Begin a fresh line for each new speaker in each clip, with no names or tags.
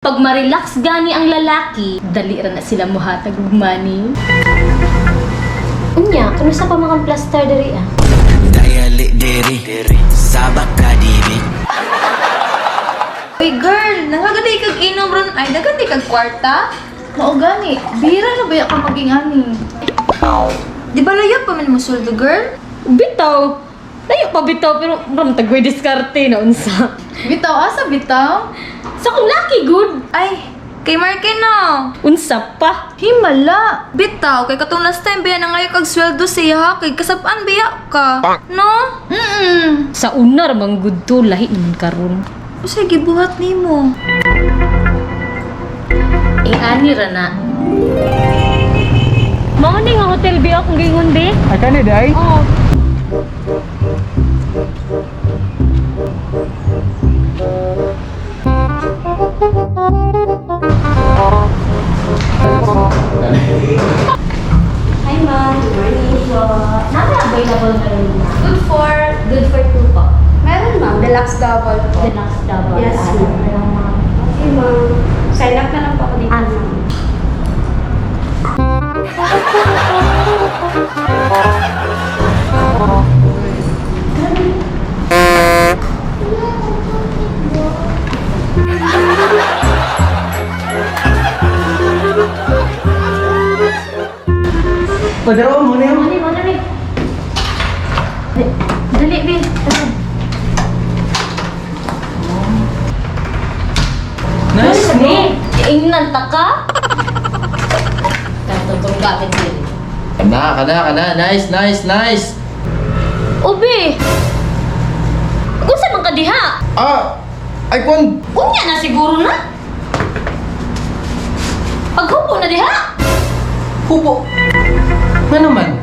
Pag ma-relax gani ang lalaki, dali ra na sila muhatag og money. Unya, kanusa pa makang plaster diri ah?
Dayali diri sabak ka dibi.
Uy girl, nagaganda kag inom ron ay nagaganda kag kwarta? Mao gani, bira na ba ka maging ani? Di ba layo pa man mo suldo girl?
Bitaw! Layo pa bitaw, pero ram tagway diskarte na unsa.
Bitaw asa bitaw?
Sa kung lucky good!
Ay, kay Marky no.
Unsa pa?
Himala, bitaw kay katong last time biya na ngayon kag sweldo siya kay kasab-an biya ka. No?
Sa una ramang good to, lahi naman karon.
Usay gibuhat nimo.
Ani ra na. Mao ni nga hotel biya kung gingon be?
Ay, kani day?
Oo. Hi ma'am, good morning po. Nami available na rin na? Good for two po.
Meron ma'am, deluxe double po.
Deluxe double.
Yes, ma'am.
Ma'am.
Okay ma'am. Sign up na lang po ako dito.
Ano?
Padaro mo niyo.
Mani, mani. Dali, Bin.
Nice, no?
Ingnan ta ka? Katutong gamit din.
Kana. Nice.
Ubi! Kung saan man ka diha?
Ay, kun.
Unya na siguro na. Paghupo na diha.
Hupo. Nga naman.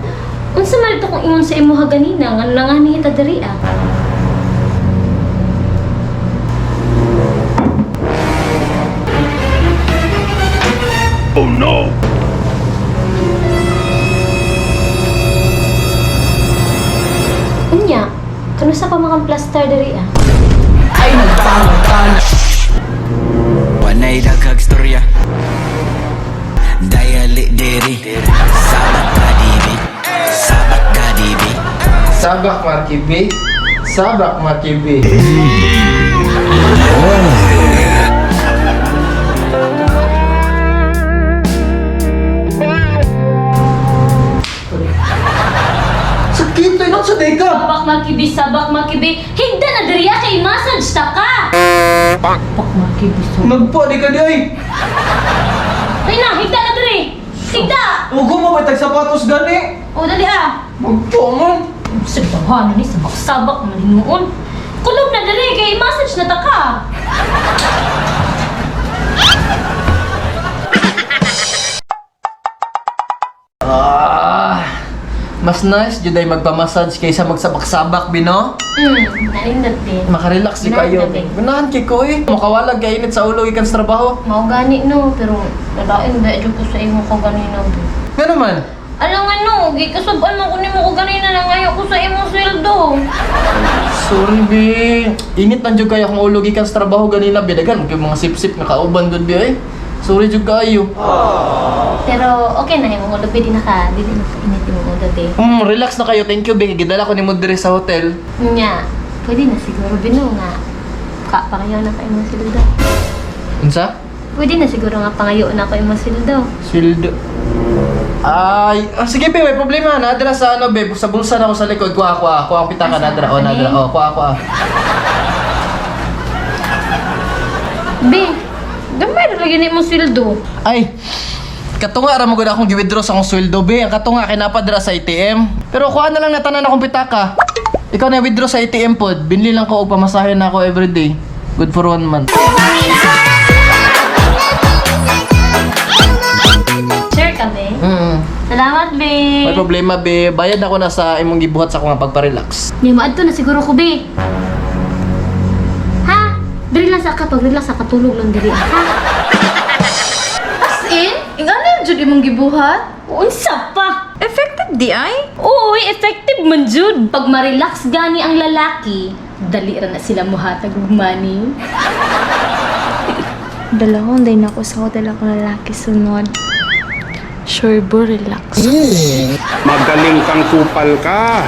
Unsa man ito kung ingon sa imuha ganina nga nangani kita diri ah.
Oh no.
Unya, kanusa pa makang plaster diri ah.
Ay, nagpangan.
Wanay daghag storya. Dayali diri sabak ka dibi. Sabak ka dibi.
Sabak Markibi. Sabak Markibi. Sakit na sa deka.
Sabak makibi. Higda na diri ah, kay massage ta ka. Sabak makibi.
Nagpo di ka di ay.
Ay na, higda na diri. Higda.
Ugo mo ba tag sapatos gani?
O dali ah.
Magpo man.
Sabak ni sabak man hinuon. Kulob na diri kay massage na ta ka.
Mas nice jud ay magpa-massage kaysa magsabak-sabak bino.
Naindot din.
Makarelax di kayo.
Grabe.
Gunahan kay ko eh. Makawalag kay init sa ulo ikan sa trabaho.
Mao gani no, pero nadain ba jud ko sa imo ko ganina.
Nga naman.
Alam nga no, gikasab-an man ko nimo ko ganina na ngayo ko sa imong sweldo.
Sorry be. Init man jud kayo akong ulo ikan sa trabaho ganina bidagan kay mga sip-sip nga kauban gud be ay. Sorry jud kayo.
Pero okay na imong ulo pwede na ka, dili na ka init imong ulo de.
Relax na kayo. Thank you be. Gidala ko nimo diri sa hotel.
Nya, pwede na siguro bino nga ka pangayo na ka imong sweldo.
Unsa?
Pwede na siguro nga pangayo na ka imong sweldo.
Sweldo. Ay, sige be, may problema na dira sa ano be, sa bulsa na ako sa likod. Kuha ang pitaka na dira. Oh, na dira. Oh, kuha.
Be, gamay ra lagi ni imong sweldo.
Ay, katunga ra mo gud akong gi-withdraw sa akong sweldo be. Ang katunga kinapadra sa ATM. Pero kuha na lang natanan akong pitaka. Ikaw na withdraw sa ATM pod. Binili lang ko og pamasahe na ako everyday. Good for 1 month.
Sure ka, be? Salamat, be.
May problema be. Bayad ako na sa imong gibuhat sa akong pagpa-relax.
Nya maadto na siguro ko, be. Ha? Diri lang sa relax sa katulog lang diri. Ha?
As in, ingana jud imong gibuhat?
Unsa pa?
Effective di ay?
Oo, effective man jud. Pag ma-relax gani ang lalaki, dali ra na sila muhatag og money.
Dalawang day na ako sa hotel ako lalaki sunod. Sure, bro, relax.
Magaling kang kupal ka.